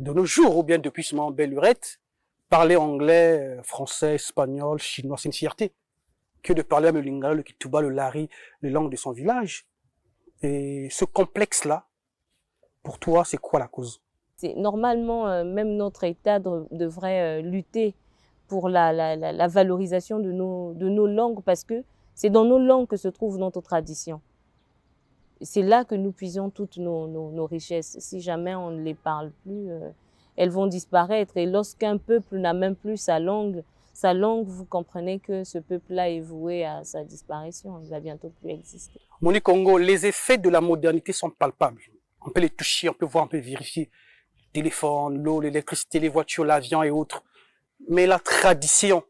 de nos jours, ou bien depuis ce moment belle lurette, parler anglais, français, espagnol, chinois, c'est une fierté. Que de parler le lingala, le kituba, le lari, les langues de son village. Et ce complexe-là, pour toi, c'est quoi la cause? Normalement, même notre État devrait lutter pour la valorisation de nos langues parce que c'est dans nos langues que se trouve notre tradition. C'est là que nous puisons toutes nos richesses. Si jamais on ne les parle plus, elles vont disparaître. Et lorsqu'un peuple n'a même plus sa langue, vous comprenez que ce peuple-là est voué à sa disparition. Il va bientôt plus exister. Monique Congo, les effets de la modernité sont palpables. On peut les toucher, on peut voir, on peut vérifier. Téléphone, l'eau, l'électricité, les voitures, l'avion et autres. Mais la tradition,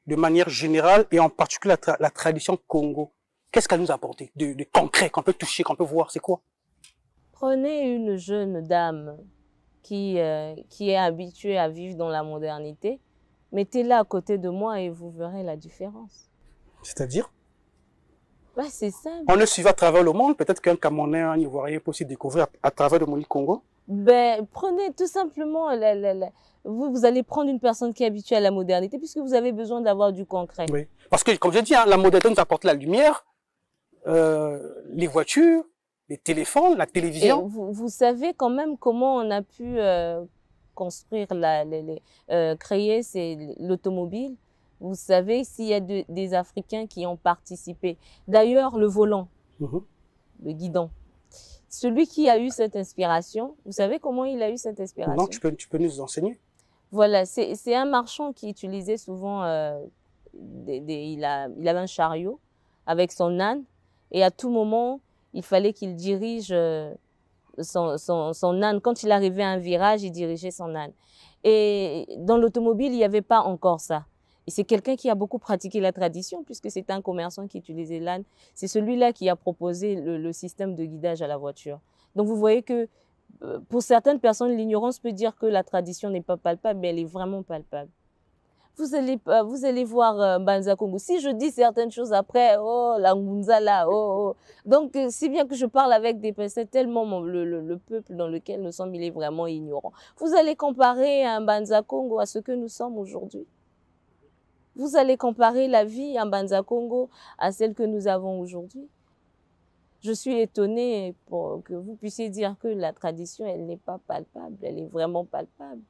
de manière générale, et en particulier la tradition Congo, qu'est-ce qu'elle nous a apporté de concret, qu'on peut toucher, qu'on peut voir, c'est quoi? Prenez une jeune dame qui est habituée à vivre dans la modernité, mettez-la à côté de moi et vous verrez la différence. C'est-à-dire? Ouais, c'est simple. On le suit à travers le monde, peut-être qu'un Camerounais, un Ivoirien peut aussi découvrir à travers le Monique Congo. Ben, prenez tout simplement, vous allez prendre une personne qui est habituée à la modernité puisque vous avez besoin d'avoir du concret. Oui, parce que comme je dis, hein, la modernité nous apporte la lumière, les voitures, les téléphones, la télévision. Et vous savez quand même comment on a pu construire, créer l'automobile. Vous savez s'il y a des Africains qui ont participé. D'ailleurs, le volant, le guidon. Celui qui a eu cette inspiration, vous savez comment il a eu cette inspiration? Non, tu peux nous enseigner. Voilà, c'est un marchand qui utilisait souvent, il avait un chariot avec son âne et à tout moment, il fallait qu'il dirige son âne. Quand il arrivait à un virage, il dirigeait son âne. Et dans l'automobile, il n'y avait pas encore ça. Et c'est quelqu'un qui a beaucoup pratiqué la tradition puisque c'est un commerçant qui utilisait l'âne. C'est celui-là qui a proposé le système de guidage à la voiture. Donc vous voyez que pour certaines personnes, l'ignorance peut dire que la tradition n'est pas palpable, mais elle est vraiment palpable. Vous allez voir Banza Congo. Si je dis certaines choses après, oh, la Ngunza là, oh, oh. Donc, si bien que je parle avec des personnes, tellement le peuple dans lequel nous sommes, il est vraiment ignorant. Vous allez comparer un Banza Congo à ce que nous sommes aujourd'hui. Vous allez comparer la vie en Banza Congo à celle que nous avons aujourd'hui. Je suis étonnée pour que vous puissiez dire que la tradition, elle n'est pas palpable, elle est vraiment palpable.